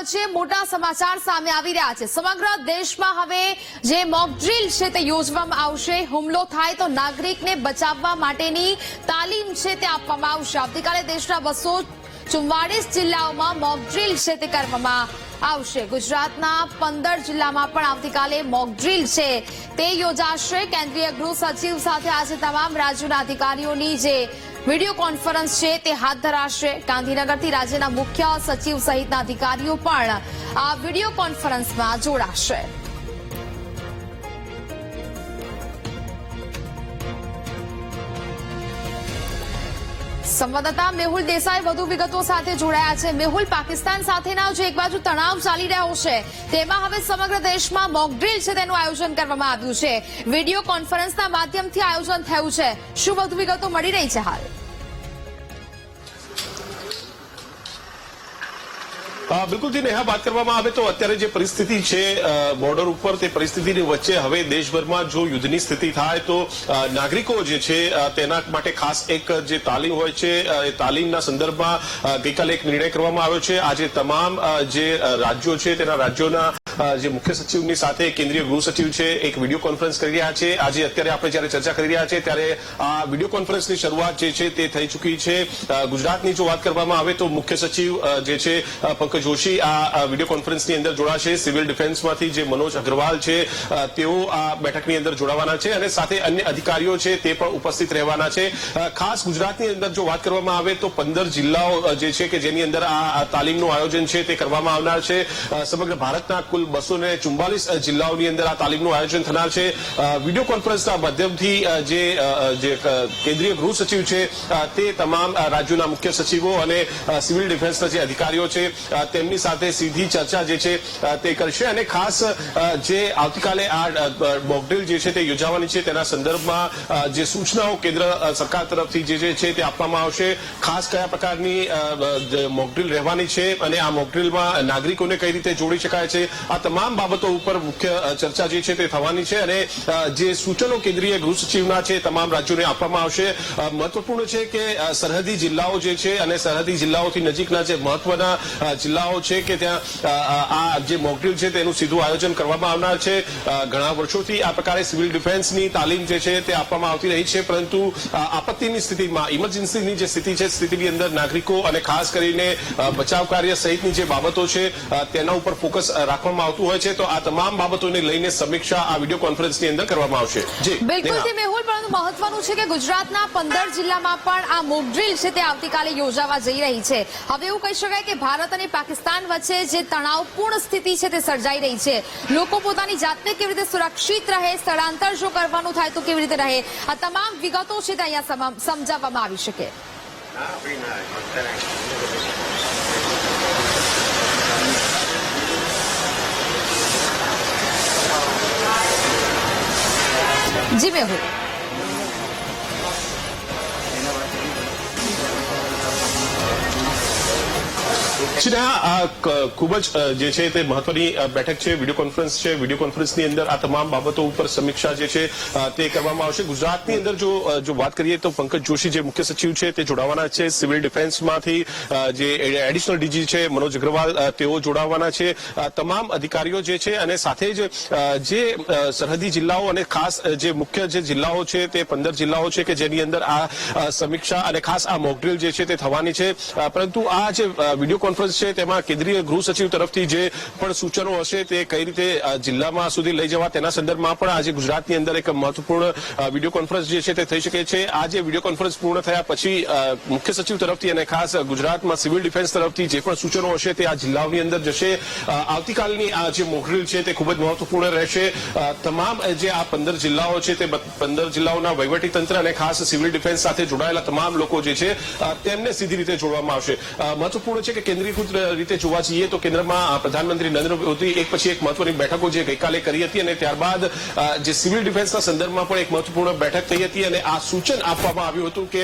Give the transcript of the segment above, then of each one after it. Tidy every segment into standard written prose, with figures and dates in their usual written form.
વચ્ચે મોટા સમાચાર સામે આવી રહ્યા છે। સમગ્ર દેશમાં હવે જે મોક ડ્રીલ છે તે યોજવામાં આવશે। હુમલો થાય તો નાગરિકને બચાવવા માટેની તાલીમ છે તે આપવામાં આવશે। આવતીકાલે દેશના 244 જિલ્લાઓમાં મોક ડ્રીલ છે તે કરવામાં આવશે। ગુજરાતના 15 જિલ્લામાં પણ આવતીકાલે મોક ડ્રીલ છે તે યોજાશે। કેન્દ્રીય ગૃહ સચિવ સાથે આજે તમામ રાજ્યોના અધિકારીઓની જે વીડિયો કોન્ફરન્સ છે તે હાથ ધરાશે। ગાંધીનગરથી રાજ્યના મુખ્ય સચિવ સહિતના અધિકારીઓ પણ આ વીડિયો કોન્ફરન્સમાં જોડાશે। સંવાદદાતા મેહુલ દેસાઈ વધુ વિગતો સાથે જોડાયા છે। મેહુલ, પાકિસ્તાન સાથેના જે એક બાજુ તણાવ ચાલી રહ્યો છે તેમાં હવે સમગ્ર દેશમાં મોક ડ્રીલ છે તેનું આયોજન કરવામાં આવ્યું છે। વીડિયો કોન્ફરન્સના માધ્યમથી આયોજન થયું છે। શું વધુ વિગતો મળી રહી છે હાલ? બિલકુલ જી નેહા, વાત કરવામાં આવે તો અત્યારે જે પરિસ્થિતિ છે બોર્ડર ઉપર, તે પરિસ્થિતિની વચ્ચે હવે દેશભરમાં જો યુદ્ધની સ્થિતિ થાય તો નાગરિકો જે છે તેના માટે ખાસ એક જે તાલીમ હોય છે એ તાલીમના સંદર્ભમાં ગઈકાલે એક નિર્ણય કરવામાં આવ્યો છે। આજે તમામ જે રાજ્યો છે તેના રાજ્યોના જે મુખ્ય સચિવની સાથે કેન્દ્રીય ગૃહ સચિવ છે એક વિડીયો કોન્ફરન્સ કરી રહ્યા છે। આજે અત્યારે આપણે જયારે ચર્ચા કરી રહ્યા છે ત્યારે આ વિડીયો કોન્ફરન્સની શરૂઆત જે છે તે થઈ ચૂકી છે। ગુજરાતની જો વાત કરવામાં આવે તો મુખ્ય સચિવ જે છે પંકજ જોશી આ વિડીયો કોન્ફરન્સની અંદર જોડાશે। સિવિલ ડિફેન્સમાંથી જે મનોજ અગ્રવાલ છે તેઓ આ બેઠકની અંદર જોડાવાના છે અને સાથે અન્ય અધિકારીઓ છે તે પણ ઉપસ્થિત રહેવાના છે। ખાસ ગુજરાતની અંદર જો વાત કરવામાં આવે તો 15 જિલ્લાઓ જે છે કે જેની અંદર આ તાલીમનું આયોજન છે તે કરવામાં આવનાર છે। સમગ્ર ભારતના કુલ 244 જિલ્લાઓની અંદર આ તાલીમનું આયોજન થનાર છે। વિડીયો કોન્ફરન્સના માધ્યમથી જે કેન્દ્રીય ગૃહ સચિવ છે તે તમામ રાજ્યોના મુખ્ય સચિવો અને સિવિલ ડિફેન્સના જે અધિકારીઓ છે તેમની સાથે સીધી ચર્ચા જે છે તે કરશે અને ખાસ જે આવતીકાલે આ મોક ડ્રીલ જે છે તે યોજાવાની છે તેના સંદર્ભમાં જે સૂચનાઓ કેન્દ્ર સરકાર તરફથી જે છે તે આપવામાં આવશે। ખાસ કયા પ્રકારની મોક ડ્રીલ રહેવાની છે અને આ મોક ડ્રીલમાં નાગરિકોને કઈ રીતે જોડી શકાય છે, આ તમામ બાબતો ઉપર મુખ્ય ચર્ચા જે છે તે થવાની છે અને જે સૂચનો કેન્દ્રીય ગૃહ સચિવના છે તમામ રાજ્યોને આપવામાં આવશે। મહત્વપૂર્ણ છે કે સરહદી જિલ્લાઓ જે છે અને સરહદી જિલ્લાઓથી નજીકના જે મહત્વના જિલ્લાઓ છે કે ત્યાં આ જે મોક ડ્રીલ છે તેનું સીધું આયોજન કરવામાં આવનાર છે। ઘણા વર્ષોથી આ પ્રકારે સિવિલ ડિફેન્સની તાલીમ જે છે તે આપવામાં આવતી રહી છે, પરંતુ આપત્તિની સ્થિતિમાં, ઇમરજન્સીની જે સ્થિતિ છે સ્થિતિની અંદર નાગરિકો અને ખાસ કરીને બચાવ કાર્ય સહિતની જે બાબતો છે તેના ઉપર ફોકસ રાખવામાં આવતું હોય છે। તો આ તમામ બાબતોને લઈને સમીક્ષા આ વિડીયો કોન્ફરન્સની અંદર કરવામાં આવશે। બિલકુલ મેહુલ, પરંતુ મહત્વનું છે કે ગુજરાતના 15 જિલ્લામાં પણ આ મોક ડ્રીલ છે તે આવતીકાલે યોજાવા જઈ રહી છે। હવે એવું કહી શકાય કે ભારત અને પાકિસ્તાન વચ્ચે જે તણાવપૂર્ણ સ્થિતિ છે તે સર્જાઈ રહી છે। લોકો પોતાની જાતને કેવી રીતે સુરક્ષિત રહે, સ્થળાંતર જો કરવાનું થાય તો કેવી રીતે રહે, આ તમામ વિગતો છે તે અહીંયા સમજાવવામાં આવી શકે। જી મેહુલ। આ ખૂબ જ જે છે તે મહત્વની બેઠક છે, વિડીયો કોન્ફરન્સ છે। વિડીયો કોન્ફરન્સની અંદર આ તમામ બાબતો ઉપર સમીક્ષા જે છે તે કરવામાં આવશે। ગુજરાતની અંદર જો વાત કરીએ તો પંકજ જોશી જે મુખ્ય સચિવ છે તે જોડાવાના છે। સિવિલ ડિફેન્સમાંથી જે એડિશનલ ડીજી છે મનોજ અગ્રવાલ તેઓ જોડાવાના છે। તમામ અધિકારીઓ જે છે અને સાથે જ જે સરહદી જિલ્લાઓ અને ખાસ જે મુખ્ય જે જિલ્લાઓ છે તે 15 જિલ્લાઓ છે કે જેની અંદર આ સમીક્ષા અને ખાસ આ મોક ડ્રીલ જે છે તે થવાની છે। પરંતુ આ જે વિડીયો કોન્ફરન્સ છે તેમાં કેન્દ્રીય ગૃહ સચિવ તરફથી જે પણ સૂચનો હશે તે કઈ રીતે જિલ્લામાં સુધી લઈ જવા તેના સંદર્ભમાં પણ આજે ગુજરાતની અંદર એક મહત્વપૂર્ણ વિડીયો કોન્ફરન્સ જે છે તે થઈ શકે છે। આજે વિડીયો કોન્ફરન્સ પૂર્ણ થયા પછી મુખ્ય સચિવ તરફથી અને ખાસ ગુજરાતમાં સિવિલ ડિફેન્સ તરફથી જે પણ સૂચનો હશે તે આ જિલ્લાઓની અંદર જશે। આવતીકાલની આ જે મોક ડ્રીલ છે તે ખૂબ જ મહત્વપૂર્ણ રહેશે। તમામ જે આ 15 જિલ્લાઓ છે તે 15 જિલ્લાઓના વહીવટીતંત્ર અને ખાસ સિવિલ ડિફેન્સ સાથે જોડાયેલા તમામ લોકો જે છે તેમને સીધી રીતે જોડવામાં આવશે। મહત્વપૂર્ણ છે કે કેન્દ્રીય રીતે જોવા જઈએ તો કેન્દ્રમાં પ્રધાનમંત્રી નરેન્દ્ર મોદી એક પછી એક મહત્વની બેઠકો જે ગઈકાલે કરી હતી અને ત્યારબાદ જે સિવિલ ડિફેન્સના સંદર્ભમાં પણ એક મહત્વપૂર્ણ બેઠક થઈ હતી અને આ સૂચન આપવામાં આવ્યું હતું કે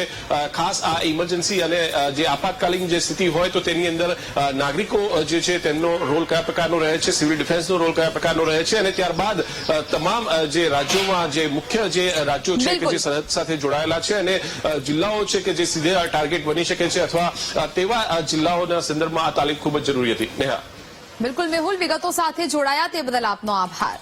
ખાસ આ ઇમરજન્સી અને જે આપાતકાલીન જે સ્થિતિ હોય તો તેની અંદર નાગરિકો જે છે તેમનો રોલ કયા પ્રકારનો રહે છે, સિવિલ ડિફેન્સનો રોલ કયા પ્રકારનો રહે છે અને ત્યારબાદ તમામ જે રાજ્યોમાં જે મુખ્ય જે રાજ્યો છે કે જે સરહદ સાથે જોડાયેલા છે અને જિલ્લાઓ છે કે જે સીધે ટાર્ગેટ બની શકે છે અથવા તેવા જિલ્લાઓના સંદર્ભમાં આ તાલીમ ખૂબ જ જરૂરી હતી। નેહા। બિલકુલ મેહુલ, વિગતો સાથે જોડાયા તે બદલ આપનો આભાર.